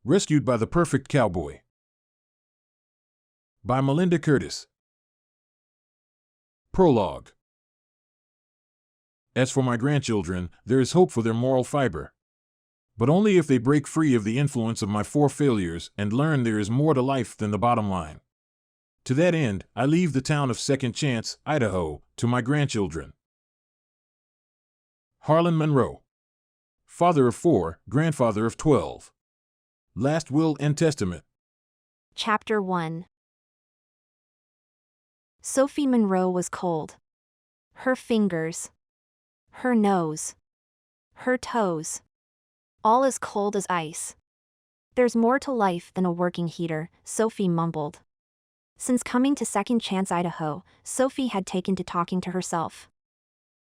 Rescued by the Perfect Cowboy. By Melinda Curtis. Prologue. As for my grandchildren, there is hope for their moral fiber. But only if they break free of the influence of my 4 failures and learn there is more to life than the bottom line. To that end, I leave the town of Second Chance, Idaho, to my grandchildren. Harlan Monroe. Father of 4, grandfather of 12. Last Will and Testament. Chapter 1. Sophie Monroe was cold. Her fingers. Her nose. Her toes. All as cold as ice. There's more to life than a working heater, Sophie mumbled. Since coming to Second Chance, Idaho, Sophie had taken to talking to herself.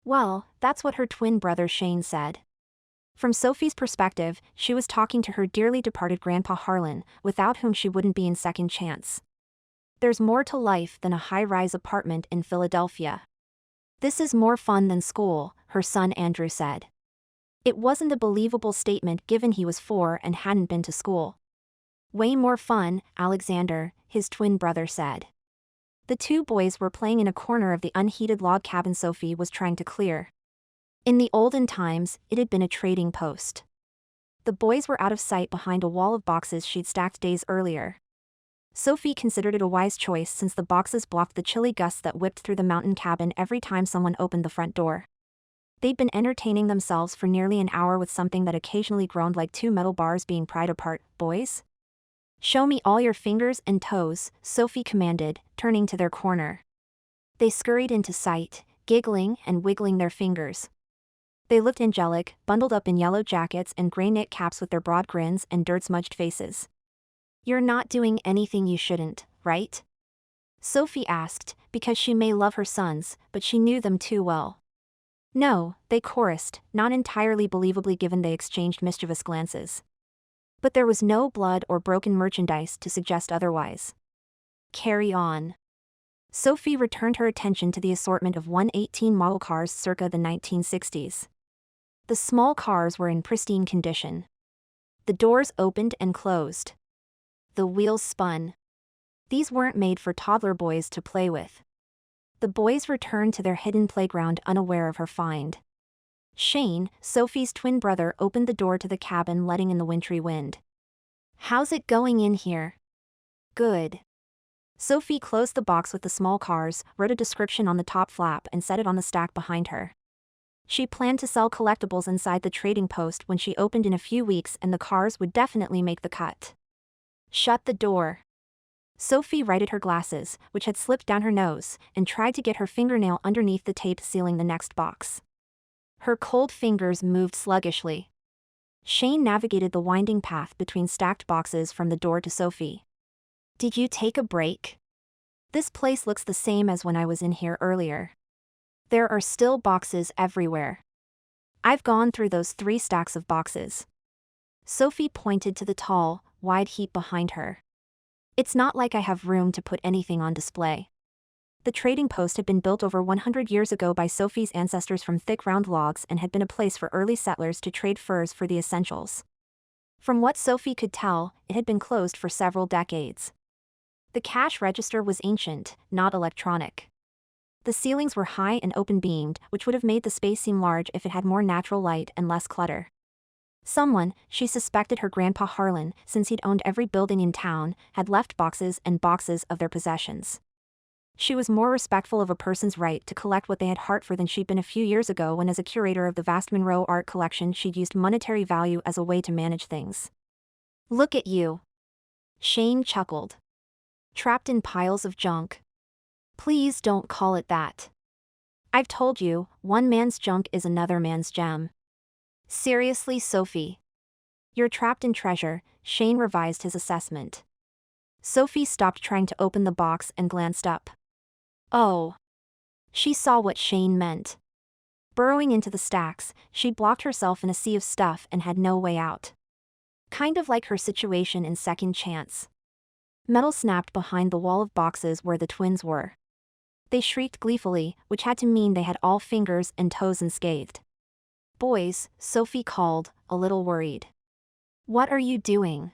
Well, that's what her twin brother Shane said. From Sophie's perspective, she was talking to her dearly departed grandpa Harlan, without whom she wouldn't be in Second Chance. There's more to life than a high-rise apartment in Philadelphia. This is more fun than school, her son Andrew said. It wasn't a believable statement given he was 4 and hadn't been to school. Way more fun, Alexander, his twin brother said. The 2 boys were playing in a corner of the unheated log cabin Sophie was trying to clear. In the olden times, it had been a trading post. The boys were out of sight behind a wall of boxes she'd stacked days earlier. Sophie considered it a wise choice since the boxes blocked the chilly gusts that whipped through the mountain cabin every time someone opened the front door. They'd been entertaining themselves for nearly an hour with something that occasionally groaned like 2 metal bars being pried apart. Boys? Show me all your fingers and toes, Sophie commanded, turning to their corner. They scurried into sight, giggling and wiggling their fingers. They looked angelic, bundled up in yellow jackets and gray knit caps with their broad grins and dirt-smudged faces. You're not doing anything you shouldn't, right? Sophie asked, because she may love her sons, but she knew them too well. No, they chorused, not entirely believably given they exchanged mischievous glances. But there was no blood or broken merchandise to suggest otherwise. Carry on. Sophie returned her attention to the assortment of 118 model cars circa the 1960s. The small cars were in pristine condition. The doors opened and closed. The wheels spun. These weren't made for toddler boys to play with. The boys returned to their hidden playground unaware of her find. Shane, Sophie's twin brother, opened the door to the cabin, letting in the wintry wind. How's it going in here? Good. Sophie closed the box with the small cars, wrote a description on the top flap and set it on the stack behind her. She planned to sell collectibles inside the trading post when she opened in a few weeks, and the cars would definitely make the cut. Shut the door. Sophie righted her glasses, which had slipped down her nose, and tried to get her fingernail underneath the tape sealing the next box. Her cold fingers moved sluggishly. Shane navigated the winding path between stacked boxes from the door to Sophie. Did you take a break? This place looks the same as when I was in here earlier. There are still boxes everywhere. I've gone through those 3 stacks of boxes. Sophie pointed to the tall, wide heap behind her. It's not like I have room to put anything on display. The trading post had been built over 100 years ago by Sophie's ancestors from thick round logs and had been a place for early settlers to trade furs for the essentials. From what Sophie could tell, it had been closed for several decades. The cash register was ancient, not electronic. The ceilings were high and open-beamed, which would have made the space seem large if it had more natural light and less clutter. Someone, she suspected her grandpa Harlan, since he'd owned every building in town, had left boxes and boxes of their possessions. She was more respectful of a person's right to collect what they had heart for than she'd been a few years ago when, as a curator of the vast Monroe art collection, she'd used monetary value as a way to manage things. Look at you. Shane chuckled. Trapped in piles of junk. Please don't call it that. I've told you, one man's junk is another man's gem. Seriously, Sophie. You're trapped in treasure, Shane revised his assessment. Sophie stopped trying to open the box and glanced up. Oh. She saw what Shane meant. Burrowing into the stacks, she'd blocked herself in a sea of stuff and had no way out. Kind of like her situation in Second Chance. Metal snapped behind the wall of boxes where the twins were. They shrieked gleefully, which had to mean they had all fingers and toes unscathed. Boys, Sophie called, a little worried. What are you doing?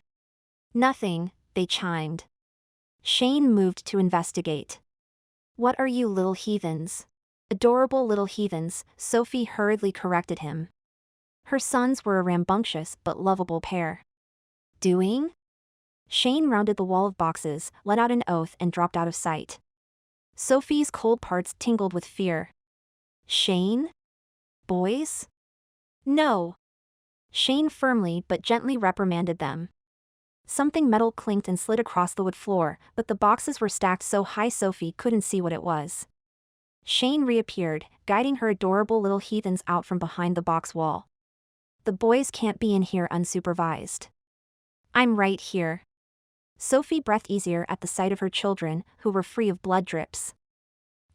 Nothing, they chimed. Shane moved to investigate. What are you little heathens? Adorable little heathens, Sophie hurriedly corrected him. Her sons were a rambunctious but lovable pair. Doing? Shane rounded the wall of boxes, let out an oath and dropped out of sight. Sophie's cold parts tingled with fear. Shane? Boys? No. Shane firmly but gently reprimanded them. Something metal clinked and slid across the wood floor, but the boxes were stacked so high Sophie couldn't see what it was. Shane reappeared, guiding her adorable little heathens out from behind the box wall. The boys can't be in here unsupervised. I'm right here. Sophie breathed easier at the sight of her children, who were free of blood drips.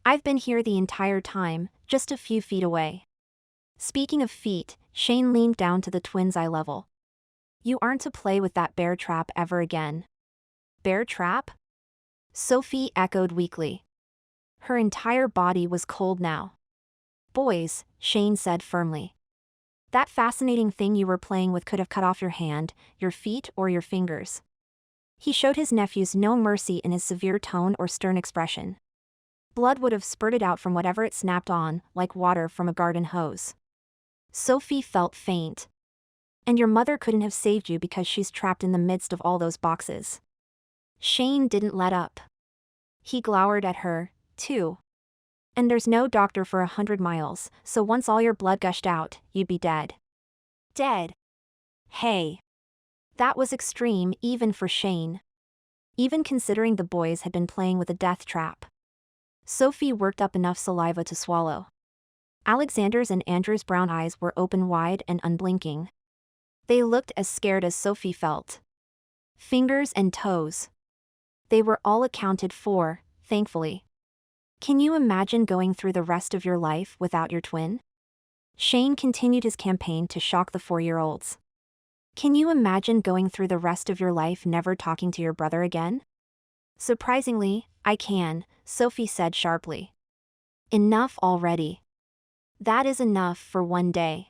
I've been here the entire time, just a few feet away. Speaking of feet, Shane leaned down to the twins' eye level. You aren't to play with that bear trap ever again. Bear trap? Sophie echoed weakly. Her entire body was cold now. Boys, Shane said firmly. That fascinating thing you were playing with could have cut off your hand, your feet, or your fingers. He showed his nephews no mercy in his severe tone or stern expression. Blood would have spurted out from whatever it snapped on, like water from a garden hose. Sophie felt faint. And your mother couldn't have saved you because she's trapped in the midst of all those boxes. Shane didn't let up. He glowered at her, too. And there's no doctor for 100 miles, so once all your blood gushed out, you'd be dead. Dead. Hey. That was extreme even for Shane. Even considering the boys had been playing with a death trap. Sophie worked up enough saliva to swallow. Alexander's and Andrew's brown eyes were open wide and unblinking. They looked as scared as Sophie felt. Fingers and toes. They were all accounted for, thankfully. Can you imagine going through the rest of your life without your twin? Shane continued his campaign to shock the 4-year-olds. Can you imagine going through the rest of your life never talking to your brother again? Surprisingly, I can, Sophie said sharply. Enough already. That is enough for one day.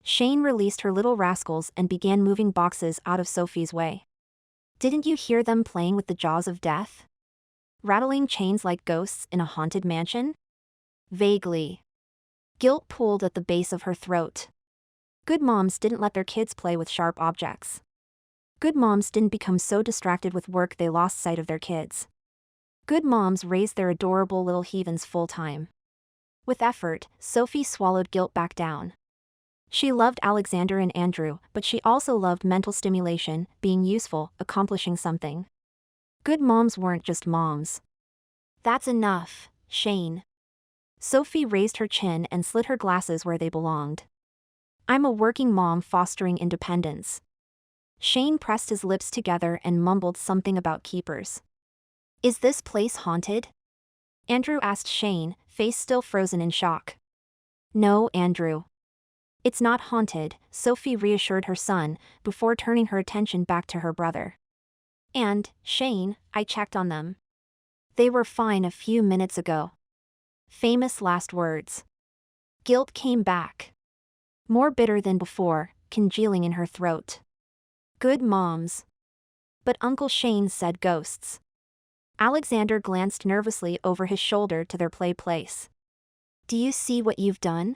Shane released her little rascals and began moving boxes out of Sophie's way. Didn't you hear them playing with the jaws of death? Rattling chains like ghosts in a haunted mansion? Vaguely. Guilt pulled at the base of her throat. Good moms didn't let their kids play with sharp objects. Good moms didn't become so distracted with work they lost sight of their kids. Good moms raised their adorable little heathens full-time. With effort, Sophie swallowed guilt back down. She loved Alexander and Andrew, but she also loved mental stimulation, being useful, accomplishing something. Good moms weren't just moms. That's enough, Shane. Sophie raised her chin and slid her glasses where they belonged. I'm a working mom fostering independence. Shane pressed his lips together and mumbled something about keepers. Is this place haunted? Andrew asked Shane, face still frozen in shock. No, Andrew. It's not haunted, Sophie reassured her son, before turning her attention back to her brother. And, Shane, I checked on them. They were fine a few minutes ago. Famous last words. Guilt came back. More bitter than before, congealing in her throat. Good moms. But Uncle Shane said ghosts. Alexander glanced nervously over his shoulder to their play place. Do you see what you've done?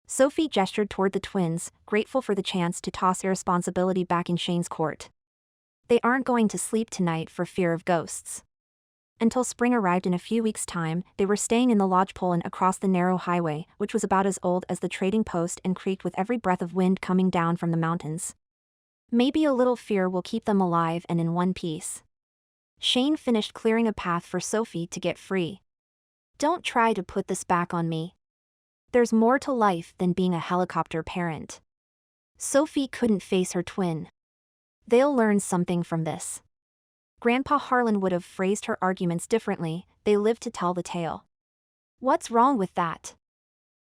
Sophie gestured toward the twins, grateful for the chance to toss irresponsibility back in Shane's court. They aren't going to sleep tonight for fear of ghosts. Until spring arrived in a few weeks' time, they were staying in the lodgepole and across the narrow highway, which was about as old as the trading post and creaked with every breath of wind coming down from the mountains. Maybe a little fear will keep them alive and in one piece. Shane finished clearing a path for Sophie to get free. Don't try to put this back on me. There's more to life than being a helicopter parent. Sophie couldn't face her twin. They'll learn something from this. Grandpa Harlan would have phrased her arguments differently, they lived to tell the tale. What's wrong with that?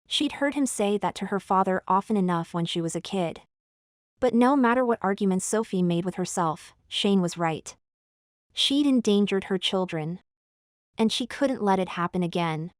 She'd heard him say that to her father often enough when she was a kid. But no matter what arguments Sophie made with herself, Shane was right. She'd endangered her children. And she couldn't let it happen again.